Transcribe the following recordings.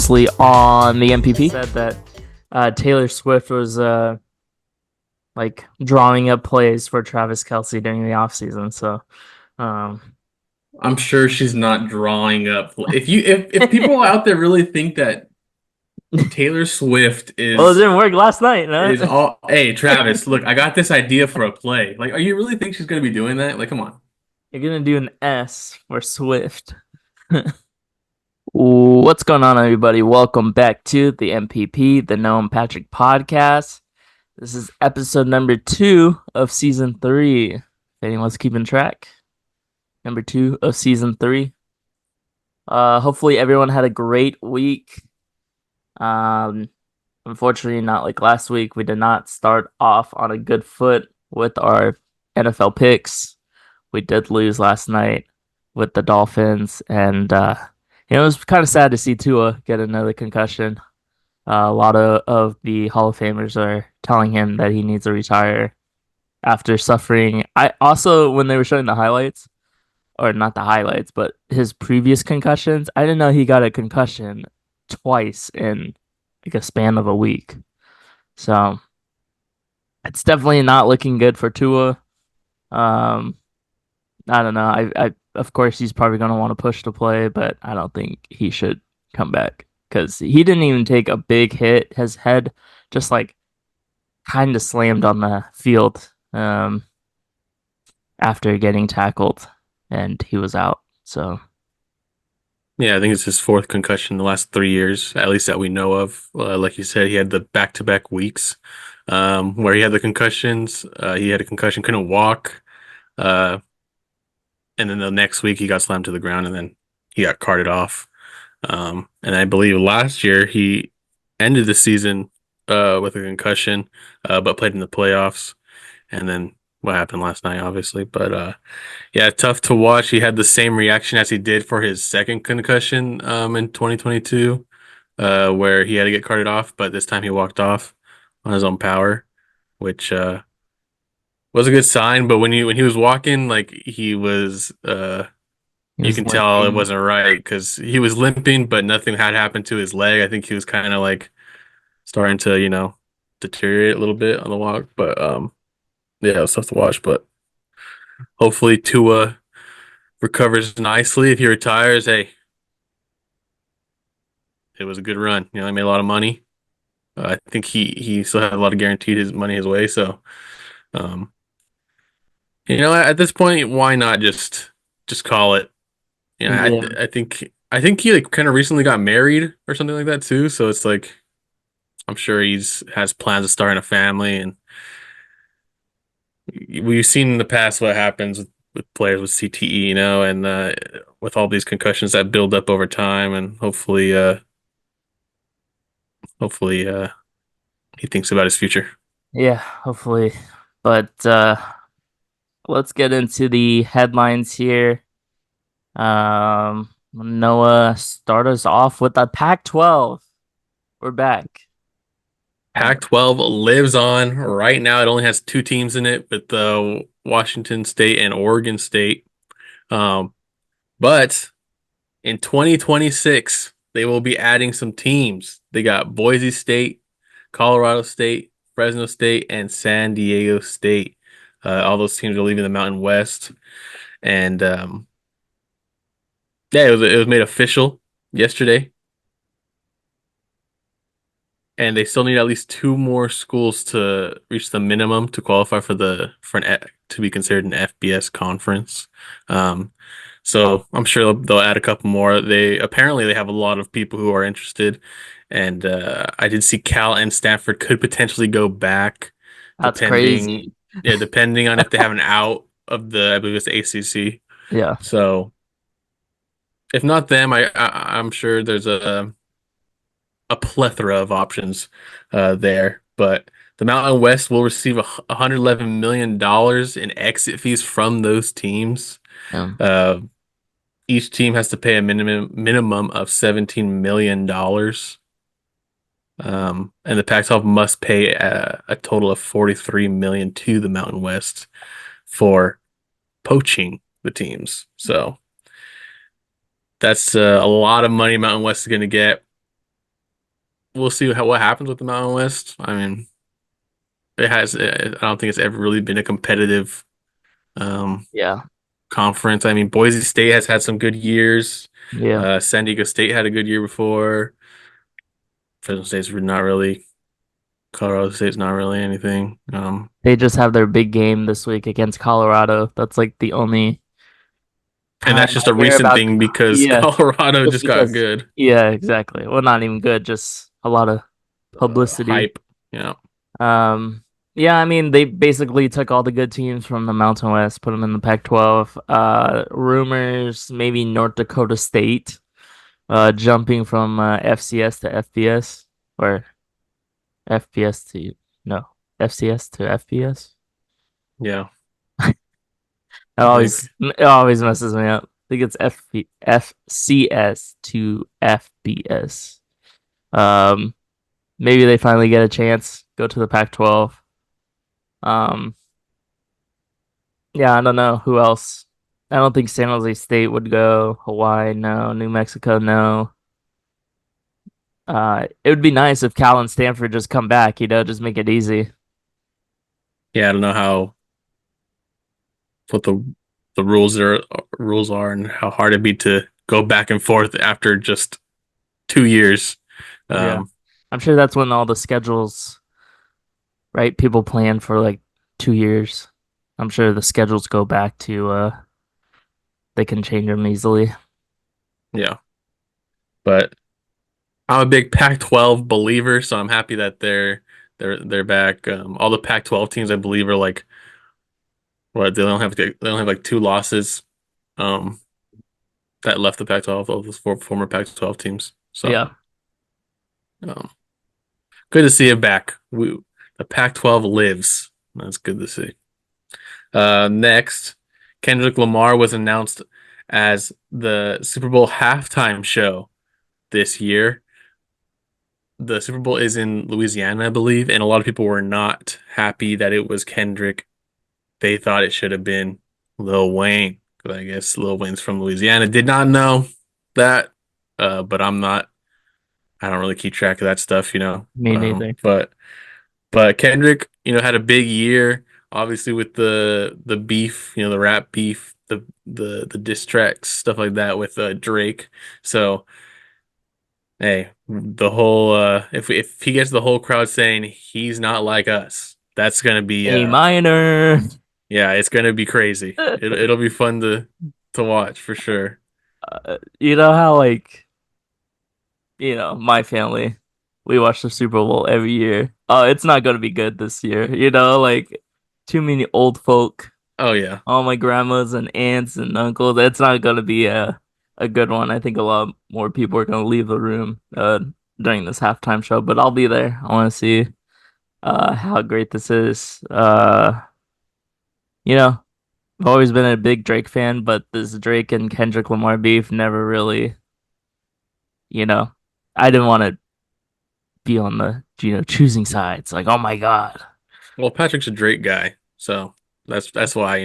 previously on the MPP said that Taylor Swift was like drawing up plays for Travis Kelce during the offseason. So um I'm sure she's not drawing up. If people out there really think that Taylor Swift well, it didn't work last night, no? is all, hey Travis, look, I got this idea for a play. Like, are you really think she's gonna be doing that? Like, come on. You're gonna do an S for Swift. What's going on, everybody? Welcome back to the MPP, the Noam Patrick podcast. This is episode number 2 of season 3. If anyone's keeping track, number 2 of season 3. Hopefully everyone had a great week. Um, Unfortunately, not like last week. We did not start off on a good foot with our NFL picks. We did lose last night with the Dolphins, and it was kind of sad to see Tua get another concussion. A lot of the Hall of Famers are telling him that he needs to retire after suffering. I also, when they were showing the highlights, or not the highlights, but his previous concussions, I didn't know he got a concussion twice in like a span of a week. So it's definitely not looking good for Tua. Um, I don't know. I of course he's probably gonna want to push to play, but I don't think he should come back because he didn't even take a big hit. His head just like kind of slammed on the field after getting tackled, and he was out. So Yeah, I think it's his fourth concussion in the last 3 years, at least that we know of. Like you said, he had the back-to-back weeks where he had the concussions. He had a concussion, couldn't walk. Uh, and then the next week he got slammed to the ground and then he got carted off. And I believe last year he ended the season with a concussion, but played in the playoffs. And then what happened last night, obviously. But yeah, tough to watch. He had the same reaction as he did for his second concussion in 2022, where he had to get carted off, but this time he walked off on his own power, which was a good sign. But when he was walking, like he was he you was can tell it limping. wasn't right because he was limping, but nothing had happened to his leg. I think he was kind of like starting to, deteriorate a little bit on the walk. But yeah, it was tough to watch. But hopefully Tua recovers nicely. If he retires, hey, it was a good run. He made a lot of money. I think he still had a lot of guaranteed his money his way. So, um, at this point, why not just call it? Yeah, I think he like kind of recently got married or something like that too. So it's like I'm sure he's has plans of starting a family, and we've seen in the past what happens with players with CTE, and with all these concussions that build up over time, and hopefully he thinks about his future. yeah, hopefully. But let's get into the headlines here. Noah, start us off with the Pac-12. We're back. And Pac-12 lives on right now. It only has two teams in it, with Washington State and Oregon State. Um, but in 2026, they will be adding some teams. They got Boise State, Colorado State, Fresno State, and San Diego State. All those teams are leaving the Mountain West, and yeah, it was made official yesterday, and they still need at least two more schools to reach the minimum to qualify to be considered an FBS conference. Um, so I'm sure they'll add a couple more. They have a lot of people who are interested, and I did see Cal and Stanford could potentially go back, that's depending crazy. yeah, depending on if they have an out of I believe it's the ACC. Yeah. So if not them, I'm sure there's a plethora of options there. But the Mountain West will receive $111 million in exit fees from those teams. Um, Uh, each team has to pay a minimum of $17 million. And the Pac-12 must pay a total of $43 million to the Mountain West for poaching the teams. So that's a lot of money Mountain West is going to get. we'll see what happens with the Mountain West. I mean, I don't think it's ever really been a competitive um, Yeah. conference. I mean, Boise State has had some good years. Yeah. San Diego State had a good year before. Fresno State's not really. Colorado State's not really anything. They just have their big game this week against Colorado. That's like the only And that's time just I a hear recent about. thing because Yeah, Colorado just just got because. good. Yeah, exactly. Well, not even good, just a lot of publicity. Hype. Yeah. Um, yeah, I mean, they basically took all the good teams from the Mountain West, put them in the Pac-12. Rumors, maybe North Dakota State, jumping from FCS to FBS, or FBS to, no, FCS to FBS. Yeah. I think. It always messes me up. I think it's FCS to FBS. Um, Maybe they finally get a chance, go to the Pac-12. Um, yeah, I don't know who else. I don't think San Jose State would go. Hawaii, no. New Mexico, no. It would be nice if Cal and Stanford just come back, just make it easy. Yeah, I don't know how what the rules are and how hard it'd be to go back and forth after just 2 years. Yeah. Um, I'm sure that's when all the schedules, right? People plan for like 2 years. I'm sure the schedules go back to they can change them easily. yeah. But I'm a big Pac-12 believer, so I'm happy that they're back. All the Pac-12 teams, I believe, are like what they don't have like two losses. Um, that left the Pac-12, all those four former Pac-12 teams. So, Yeah. um, good to see it back. The Pac-12 lives. That's good to see. Next, Kendrick Lamar was announced as the Super Bowl halftime show this year. The Super Bowl is in Louisiana, I believe, and a lot of people were not happy that it was Kendrick. They thought it should have been Lil Wayne, because I guess Lil Wayne's from Louisiana. Did not know that, but I'm not. I don't really keep track of that stuff, you know. Me neither. But Kendrick, had a big year, obviously with the beef, the rap beef, the diss tracks, stuff like that with Drake. So hey, the whole if he gets the whole crowd saying he's not like us, that's gonna be A minor. yeah, it's gonna be crazy. It'll be fun to watch for sure. You know how like my family, we watch the Super Bowl every year. Oh, it's not gonna be good this year. Like too many old folk, Oh yeah, all my grandmas and aunts and uncles. It's not gonna be a good one. I think a lot more people are gonna leave the room during this halftime show, but I'll be there. I want to see how great this is. You know, I've always been a big Drake fan, but this Drake and Kendrick Lamar beef never really, you know, I didn't want to be on the choosing sides. Like, oh my god, well Patrick's a Drake guy, so that's why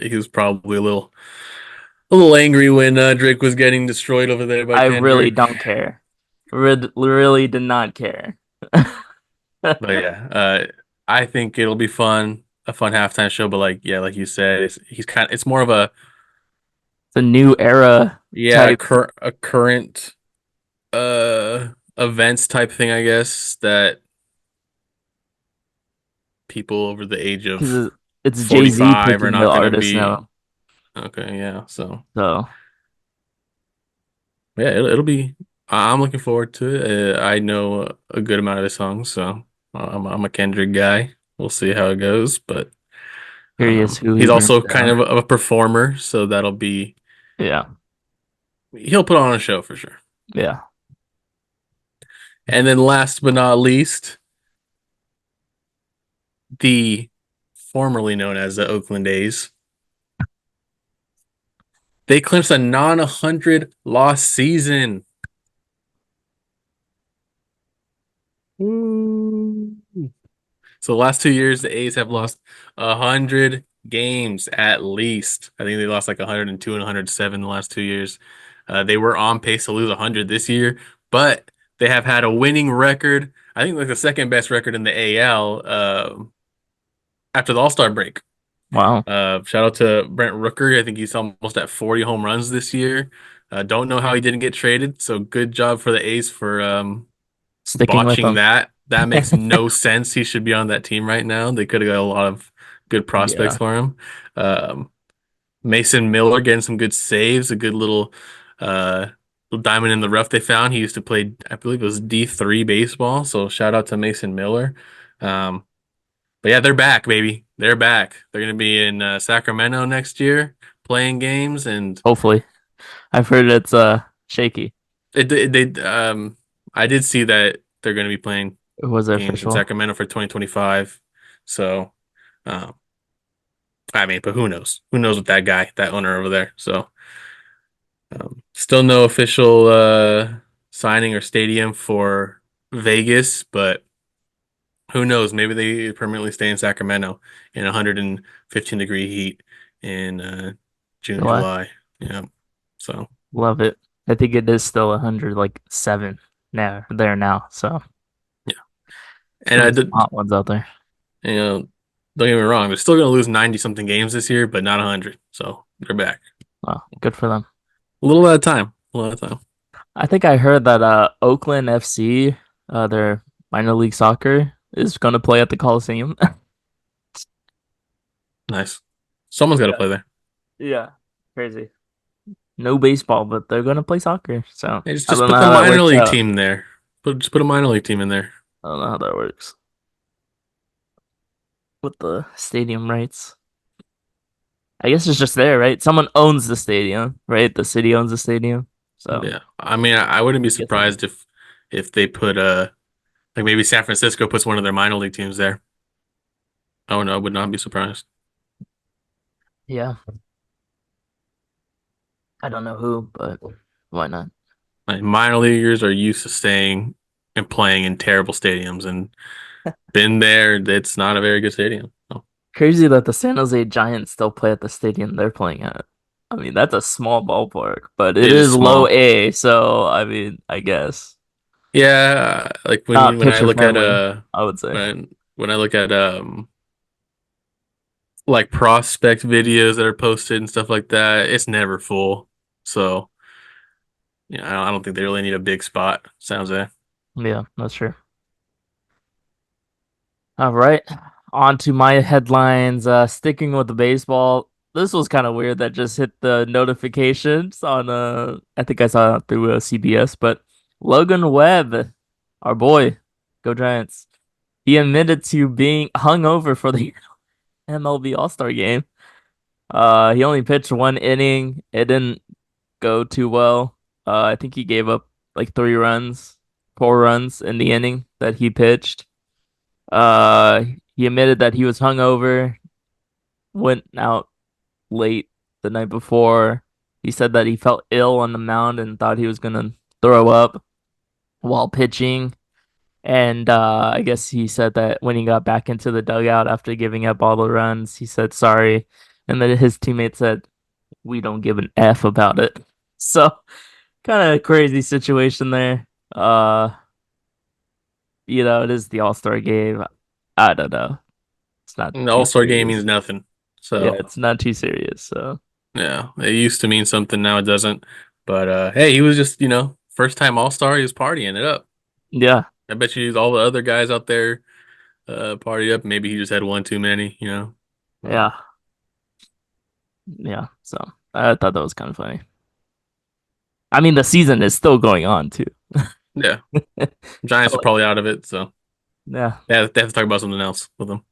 he was probably a little angry when Drake was getting destroyed over there by I really Kendrick. don't care. Really did not care. It's But yeah, I think it'll be fun, a fun halftime show. But like yeah, like you said, it's more of a a new era yeah type a current events type thing, I guess, that people over the age because of it's Jay-Z 45 are picking the not gonna artist be now. okay. Yeah, so So yeah, it'll be. I'm looking forward to it. I know a good amount of his songs, so I'm a Kendrick guy. We'll see how it goes, but curious who he he's brings also kind down. of a performer, so that'll be Yeah, he'll put on a show for sure. yeah. And then last but not least, the formerly known as the Oakland A's, they clinched a non-100 loss season. Ooh. So the last 2 years, the A's have lost 100 games at least. I think they lost like 102 and 107 the last 2 years. They were on pace to lose 100 this year, but They have had a winning record. I think like the second best record in the AL after the All-Star break. Wow. Shout out to Brent Rooker. I think he's almost at 40 home runs this year. Don't know how he didn't get traded. So good job for the A's for Sticking with botching them. that. That makes no sense. He should be on that team right now. They could have got a lot of good prospects Yeah. for him. Um, Mason Miller getting some good saves, a good uh, little diamond in the rough they found. He used to play, I believe it was D3 baseball. So shout out to Mason Miller. Um, but yeah, they're back, baby. They're back. They're going to be in Sacramento next year playing games, and Hopefully. I've heard it's shaky. they I did see that they're going to be playing Was it games in official? Sacramento for 2025. So, um, I mean, but who knows? Who knows with that guy, that owner over there? So, still no official signing or stadium for Vegas, but who knows? Maybe they permanently stay in Sacramento in 115-degree heat in June, July. July. Yeah. So, Love it. I think it is still 100, like 7 now there now. So yeah. it's And gonna I be some did, hot ones out there. you know, don't get me wrong, they're still going to lose 90 something games this year, but not 100. So, they're back. Wow, good for them. A little at a time. A little at a time. I think I heard that Oakland FC, their minor league soccer, is gonna play at the Coliseum. Nice. Someone's got to Yeah. play there. Yeah. Crazy. No baseball, but they're gonna play soccer. So Hey, just I just don't know put the how that minor works league out. team there. Just put a minor league team in there. I don't know how that works with the stadium rights. I guess it's just there, right? Someone owns the stadium, right? The city owns the stadium. So Yeah. I mean, I wouldn't be I guess that, surprised if they put like maybe San Francisco puts one of their minor league teams there. Oh no, I would not be surprised. yeah. I don't know who, but why not? Like, minor leaguers are used to staying and playing in terrible stadiums and been there. It's not a very good stadium. So, Crazy that the San Jose Giants still play at the stadium they're playing at. I mean, that's a small ballpark, but it it is is low small. A, so I mean, I guess Yeah, like not when I pitcher look at friendly, I would say. when I look at like prospect videos that are posted and stuff like that, it's never full. So, yeah, I don't think they really need a big spot. Sounds like Yeah, that's true. All right. On to my headlines. Sticking with the baseball. This was kind of weird that just hit the notifications on I think I saw it through CBS, but Logan Webb, our boy, go Giants. He admitted to being hungover for the MLB All-Star game. He only pitched 1 inning. It didn't go too well. I think he gave up like 3 runs, 4 runs in the inning that he pitched. Uh, he admitted that he was hungover, went out late the night before. He said that he felt ill on the mound and thought he was gonna throw up while pitching. And I guess he said that when he got back into the dugout after giving up all the runs, he said sorry. And then his teammate said, "We don't give an F about it." So kind of crazy situation there. It is the All-Star game. I don't know. It's not the too All-Star game means serious. nothing. Yeah, So, it's not too serious. So yeah, it used to mean something, now it doesn't. But hey, he was just, first time All-Star, he was partying it up. yeah, I bet you all the other guys out there party up. Maybe he just had one too many. But, yeah, yeah. So I thought that was kind of funny. I mean, the season is still going on too. yeah, Giants are But, probably out of it, so yeah. they have to talk about something else with them.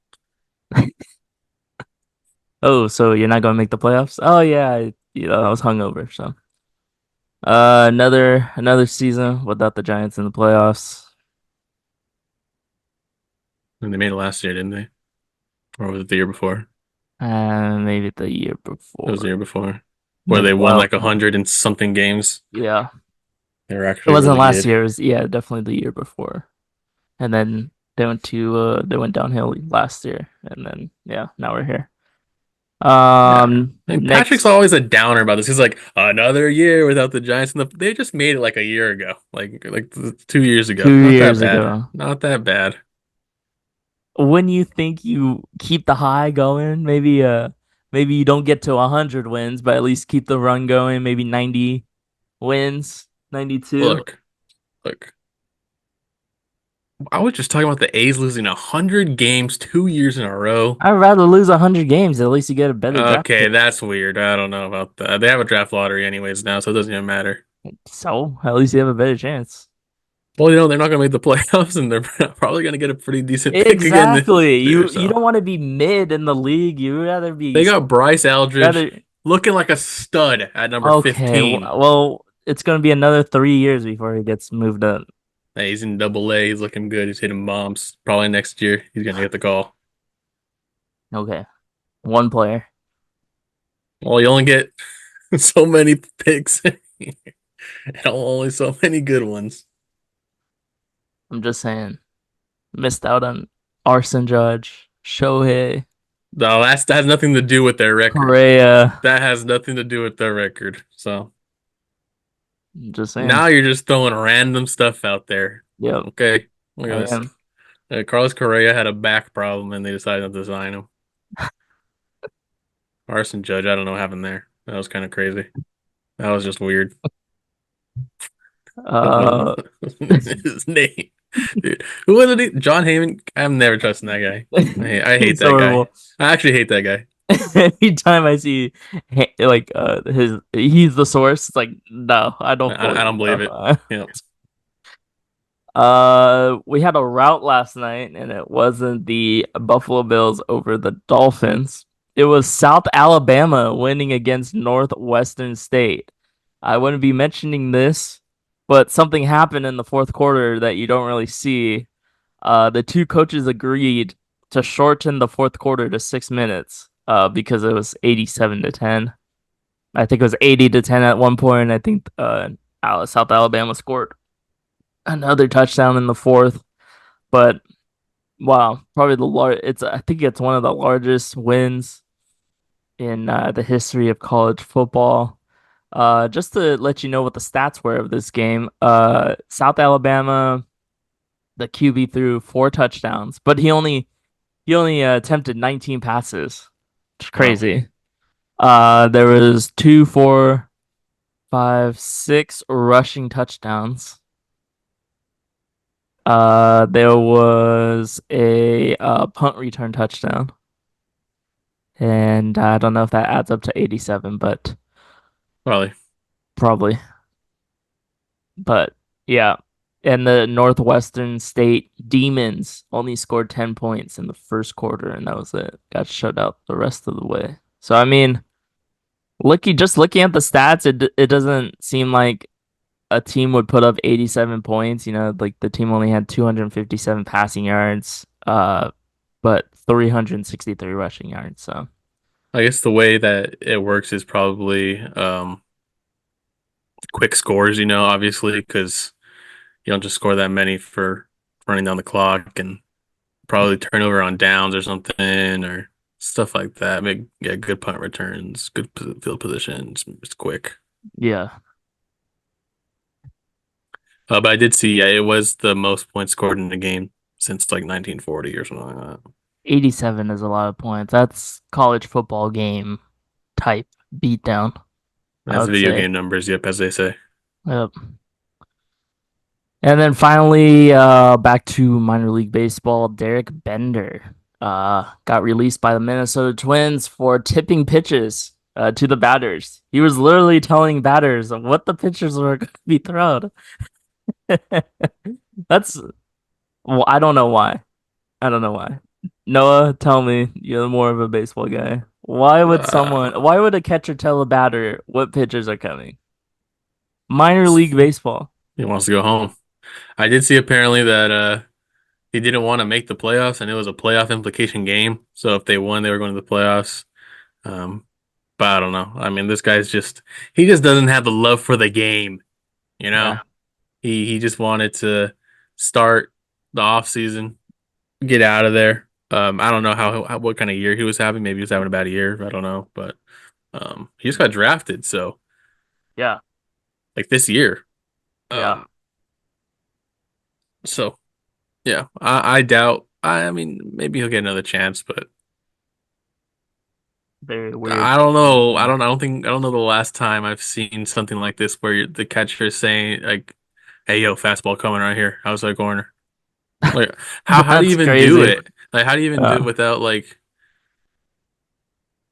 Oh, so you're not gonna make the playoffs? Oh yeah, I was hungover. So another season without the Giants in the playoffs. And they made it last year, didn't they? Or was it the year before? And maybe the year It was the before. year before, where Maybe they won well, like 100 and something games. yeah. They were It actually wasn't really last good. year. It was, yeah, definitely the year before. And then they went downhill last year, and then yeah, now we're here. Yeah. And Patrick's Next always a downer about this. He's like, another year without the Giants, and they just made it like a year ago, like 2 years ago. two Not that years bad. ago. Not that bad. When you think you keep the high going, maybe you don't get to 100 wins, but at least keep the run going, maybe 90 wins, 92. Look, look. I was just talking about the A's losing 100 games 2 years in a row. I'd rather lose 100 games. At least you get a better draft Okay, pick. that's weird. I don't know about that. They have a draft lottery anyways now, so it doesn't even matter. So at least you have a better chance. Well, they're not going to make the playoffs, and they're probably going to get a pretty decent pick again this Exactly. year. You So don't want to be mid in the league. You rather they be got Bryce Eldridge rather. looking like a stud at number Okay. 15. Well, it's gonna be another 3 years before he gets moved up. Hey, he's in Double A. He's looking good. He's hitting bombs. Probably next year he's going to get the call. Okay. One player. Well, you only get so many picks, and only so many good ones. I'm just saying. Missed out on Arson Judge, Shohei, No, that has nothing to do with their record. Correa. That has nothing to do with their record. So I'm just saying. now you're just throwing random stuff out there. Yep, Okay, look at I this. am. Carlos Correa had a back problem, and they decided not to sign him. Arson Judge, I don't know what happened there. That was kind of crazy. That was just weird. Uh, His name, dude. Who was it? John Heyman. I'm never trusting that guy. I hate he's that guy. horrible. I actually hate that guy. Anytime I see like he's the source, it's like no, I don't I believe. don't believe it. You know, We had a rout last night, and it wasn't the Buffalo Bills over the Dolphins. It was South Alabama winning against Northwestern State. I wouldn't be mentioning this, but something happened in the fourth quarter that you don't really see. The two coaches agreed to shorten the fourth quarter to 6 minutes, because it was 87 to 10. I think it was 80 to 10 at one point. I think South Alabama scored another touchdown in the fourth. But wow, probably the large. It's I think it's one of the largest wins in the history of college football. Just to let you know what the stats were of this game, South Alabama, the QB threw 4 touchdowns, but he only attempted 19 passes. It's wow. crazy. There was two, four, five, six rushing touchdowns. There was a punt return touchdown, and I don't know if that adds up to 87, but Probably. probably. But yeah, and the Northwestern State Demons only scored 10 points in the first quarter, and that was it. Got shut out the rest of the way. So I mean, looking at the stats, it doesn't seem like a team would put up 87 points. Like the team only had 257 passing yards, but 363 rushing yards. So I guess the way that it works is probably quick scores, obviously, because you don't just score that many for running down the clock and probably turnover on downs or something or stuff like that. Make yeah, good punt returns, good field positions. It's quick. yeah, But I did see, yeah, it was the most points scored in the game since like 1940 or something like that. 87 is a lot of points. That's college football game type beatdown, I That's would video say. game numbers, yep, as they say. Yep. And then finally, back to minor league baseball. Derek Bender got released by the Minnesota Twins for tipping pitches to the batters. He was literally telling batters what the pitches were going to be thrown. That's well, I don't know why. I don't know why. Noah, tell me, you're more of a baseball guy. Uh, Why would a catcher tell a batter what pitches are coming? Minor league baseball. he wants to go home. I did see apparently that he didn't want to make the playoffs, and it was a playoff implication game. So if they won, they were going to the playoffs. Um, but I don't know. I mean, this guy's he just doesn't have the love for the game, you know? Yeah. He just wanted to start the off season, get out of there. I don't know how what kind of year he was having. Maybe he was having a bad year. I don't know, but he just got drafted. So Yeah, like this year. yeah, Um, so yeah, I doubt. I mean, maybe he'll get another chance, but very weird I don't know. situation. I don't know the last time I've seen something like this where the catcher is saying like, "Hey, yo, fastball coming right here, outside corner." Like, how do you That's even do crazy. it? Like, how do you even do it Uh, without like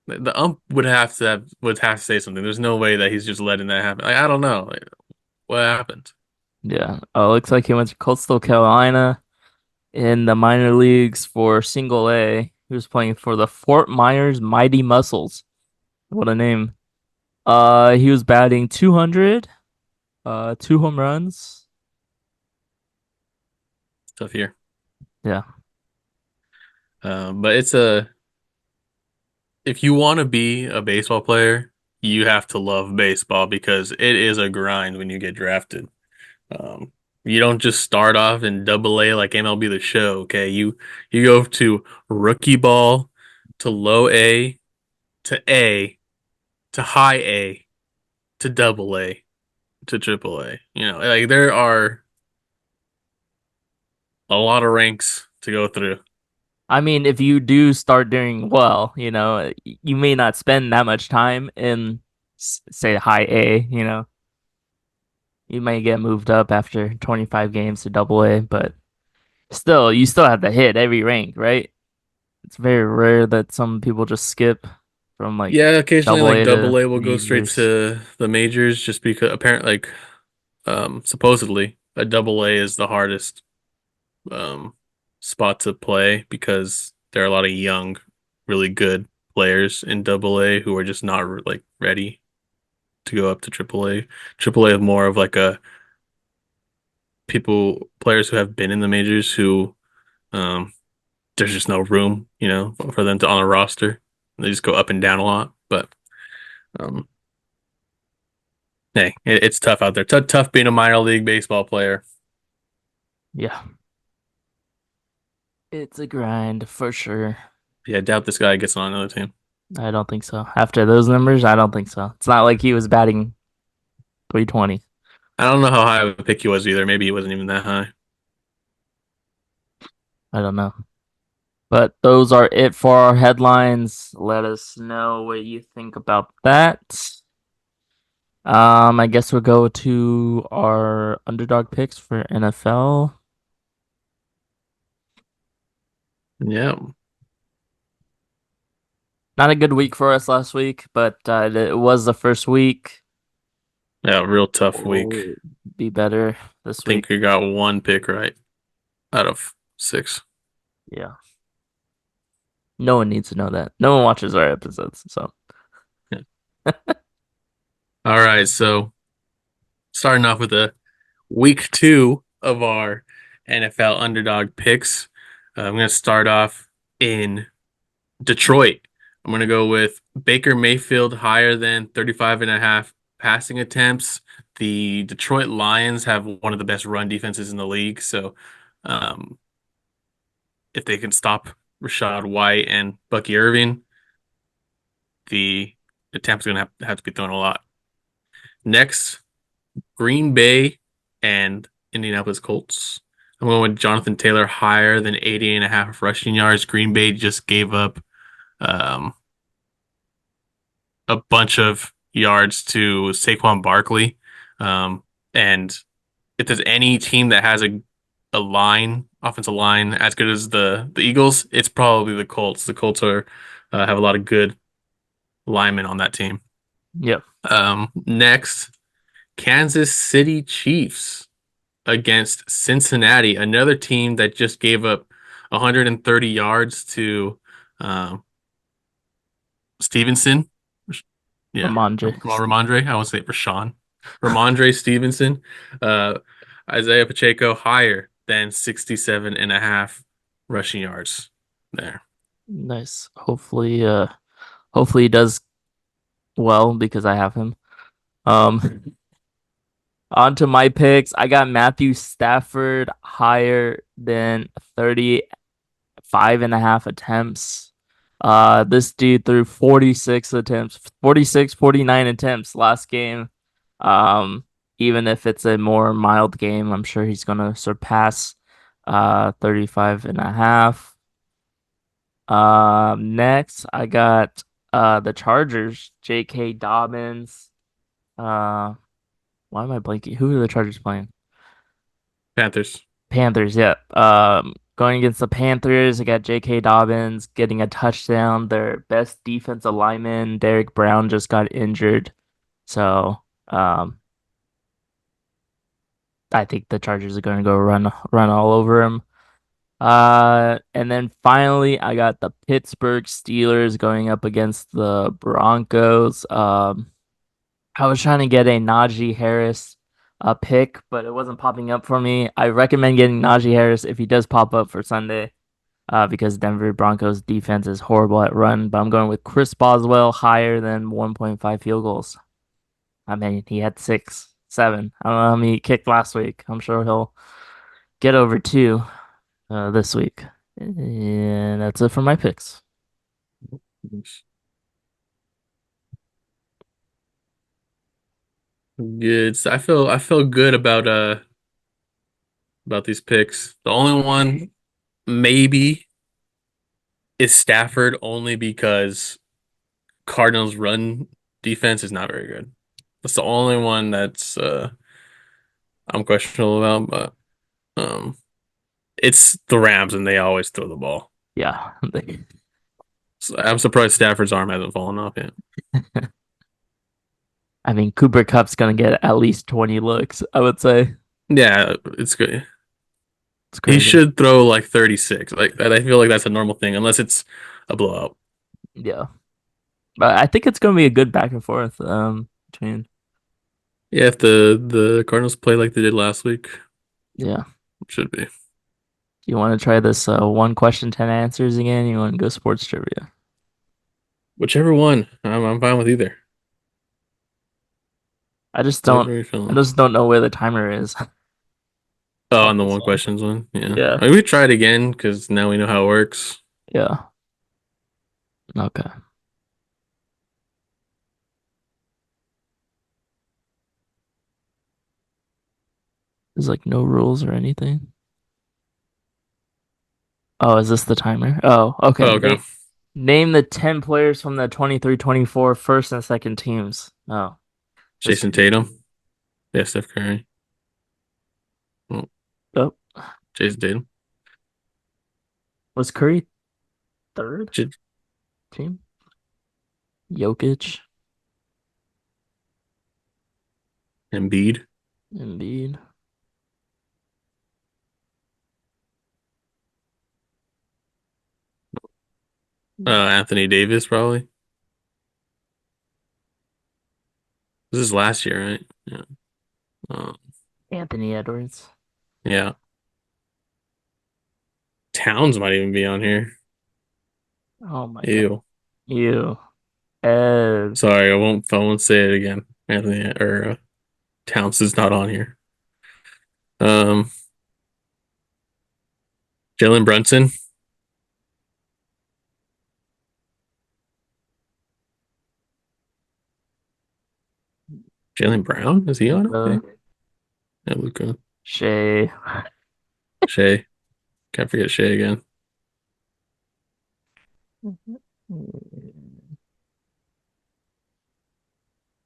the ump would have to say something. There's no way that he's just letting that happen. Like, I don't know. Like, what happened? yeah. Oh, looks like he went to Coastal Carolina in the minor leagues for Single A. He was playing for the Fort Myers Mighty Muscles. What a name. He was batting 200, two home runs. Tough year. Yeah. But it's a if you want to be a baseball player, you have to love baseball because it is a grind when you get drafted. Um, you don't just start off in double A like MLB The Show, okay? You go to rookie ball to low A to high A to double A to triple A. You know, like there are a lot of ranks to go through. I mean, if you do start doing well, you may not spend that much time in, say, high A, you may get moved up after 25 games to double A, but still, you still have to hit every rank, right? It's very rare that some people just skip from like Yeah, occasionally double like A double to A will go straight majors. to the majors just because apparently like supposedly a double A is the hardest um spot to play because there are a lot of young, really good players in double A who are just not like ready to go up to triple A. Triple A is more of like a players who have been in the majors who um there's just no room, you know, for them to on a roster. They just go up and down a lot. But um hey, it's tough out there. Tough being a minor league baseball player. Yeah, it's a grind for sure. Yeah, I doubt this guy gets on another team. I don't think so. After those numbers, I don't think so. It's not like he was batting 320. I don't know how high of a pick he was either. Maybe he wasn't even that high. I don't know. But those are it for our headlines. Let us know what you think about that. I guess we'll go to our underdog picks for NFL. Yeah. Not a good week for us last week, but it was the first week. Yeah, real tough week. We'll be better I this week. think we got one pick right out of six. Yeah. No one needs to know that. No one watches our episodes, so Yeah. All right, so starting off with the week two of our NFL underdog picks. I'm going to start off in Detroit. I'm going to go with Baker Mayfield higher than 35 and a half passing attempts. The Detroit Lions have one of the best run defenses in the league. So um, if they can stop Rashad White and Bucky Irving, the attempts are going to have to be thrown a lot. Next, Green Bay and Indianapolis Colts. I'm going with Jonathan Taylor higher than 80 and a half rushing yards. Green Bay just gave up um, a bunch of yards to Saquon Barkley. And if there's any team that has a line, offensive line as good as the Eagles, it's probably the Colts. The Colts are have a lot of good linemen on that team. yep. Next, Kansas City Chiefs against Cincinnati, another team that just gave up 130 yards to um, Stevenson. Yeah, Ramondre. Ramondre. I want to say Rashawn. Ramondre Stevenson. Uh, Isaiah Pacheco higher than 67 and a half rushing yards there. Nice. Hopefully he does well because I have him. Um On to my picks. I got Matthew Stafford higher than 35 5.5 attempts. This dude threw 46 attempts, 46, 49 attempts last game. Um, Even if it's a more mild game, I'm sure he's gonna surpass 35 and a half. Next I got the Chargers, J.K. Dobbins. Uh, why am I blanking? Who are the Chargers playing? Panthers. Panthers, yeah. Going against the Panthers, I got J.K. Dobbins getting a touchdown. Their best defensive lineman, Derek Brown, just got injured. So, I think the Chargers are going to go run all over him. And then finally, I got the Pittsburgh Steelers going up against the Broncos. I was trying to get a Najee Harris pick, but it wasn't popping up for me. I recommend getting Najee Harris if he does pop up for Sunday, because Denver Broncos defense is horrible at run. But I'm going with Chris Boswell higher than 1.5 field goals. I mean, he had six, seven. I don't know how many he kicked last week. I'm sure he'll get over two this week. And that's it for my picks. Good. I feel good about these picks. The only one maybe is Stafford only because Cardinals run defense is not very good. That's the only one that's I'm questionable about, but it's the Rams and they always throw the ball. Yeah. So I'm surprised Stafford's arm hasn't fallen off yet. I mean, Cooper Cup's gonna get at least 20 looks, I would say. Yeah, it's good. It's He crazy. should throw like 36. Like I feel like that's a normal thing unless it's a blowout. Yeah. But I think it's gonna be a good back and forth between. Yeah, if the Cardinals play like they did last week, Yeah. it should be. You want to try this one question, 10 answers again? You want to go sports trivia? Whichever one. I'm fine with either. I just don't Whatever you're I feeling. just don't know where the timer is Oh, on on the this one one. questions one. Yeah. Yeah. I mean, we try it again because now we know how it works. Yeah. Okay. There's like no rules or anything. Oh, is this the timer? Oh, okay. Oh, okay. Name the 10 players from the 23-24 first and second teams. Oh, this Jason could be easy. Tatum. Yeah, Steph Curry. Oh, Oh, Jason Tatum. was Curry third J team? Jokic, Embiid. Embiid, Anthony Davis probably. This is last year, right? Yeah. Uh, Anthony Edwards. yeah. Towns might even be on here. Oh my God. Ew. You. Ed. Sorry, I won't say it again. Anthony or Towns is not on here. Um, Jalen Brunson, Jalen Brown, is he on it? Luka, Okay. Yeah, Luca, Shea. Shea. Can't forget Shea again.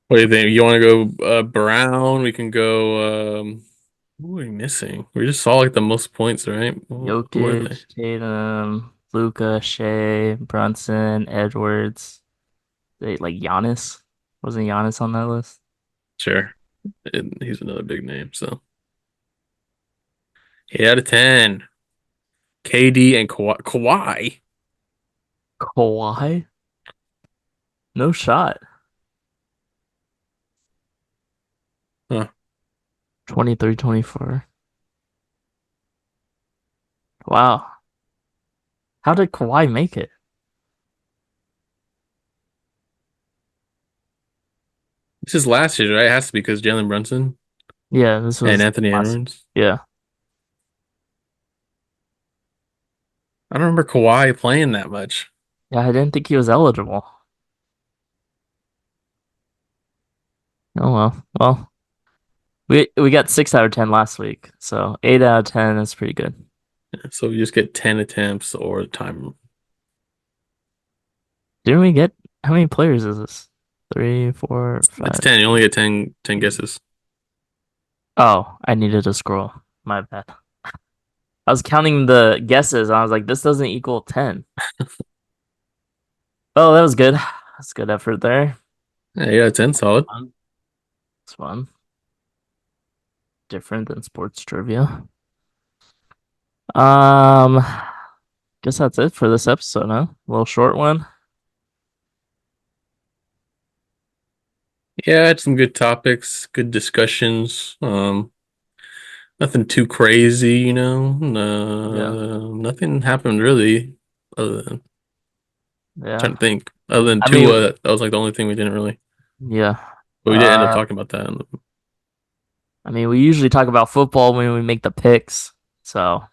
What do you think? You want to go Brown? We can go. Who are we missing? We just saw like the most points, right? Who are they? Jokic, Tatum, Luka, Shea, Brunson, Edwards. Like Giannis. Wasn't Giannis on that list? Sure, and he's another big name. So 8 out of 10. KD and Kawhi. Kawhi. Kawhi? No shot. Huh. 23-24. Wow. How did Kawhi make it? This is last year, right? It has to be because Jalen Brunson Yeah, this and was Anthony last. Edwards. Yeah. I don't remember Kawhi playing that much. Yeah, I didn't think he was eligible. Oh well. Well, we got 6 out of 10 last week, so 8 out of 10 is pretty good. So you just get 10 attempts or time. Didn't we get how many players is this? Three, four, It's five. 10. You only get 10 guesses. Oh, I needed to scroll. My bad. I was counting the guesses and I was like, this doesn't equal 10. Oh, that was good. That's good effort there. Yeah, 8 out of 10, solid. Fun. It's fun. Different than sports trivia. Um, guess that's it for this episode, huh? A little short one. Yeah, I had some good topics, good discussions. Nothing too crazy, you know. Yeah. Nothing happened really. Other than Yeah. trying to think. Other than I mean, Tua, that was like the only thing we didn't really. yeah. But we did end up Uh, talking about that. I mean, we usually talk about football when we make the picks. So,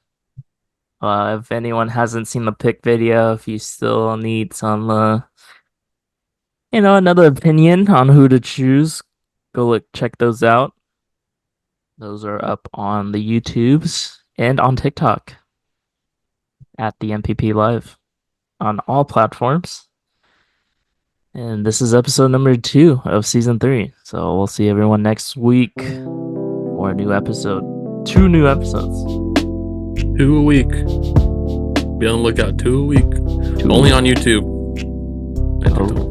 if anyone hasn't seen the pick video, if you still need some, another opinion on who to choose, go look, check those out. Those are up on the YouTubes and on TikTok at the MPP Live on all platforms. And this is episode number 2 of season 3. So we'll see everyone next week for a new episode. 2 new episodes. 2 a week. Be on the lookout. 2 a week. 2 Only on YouTube and Oh. TikTok.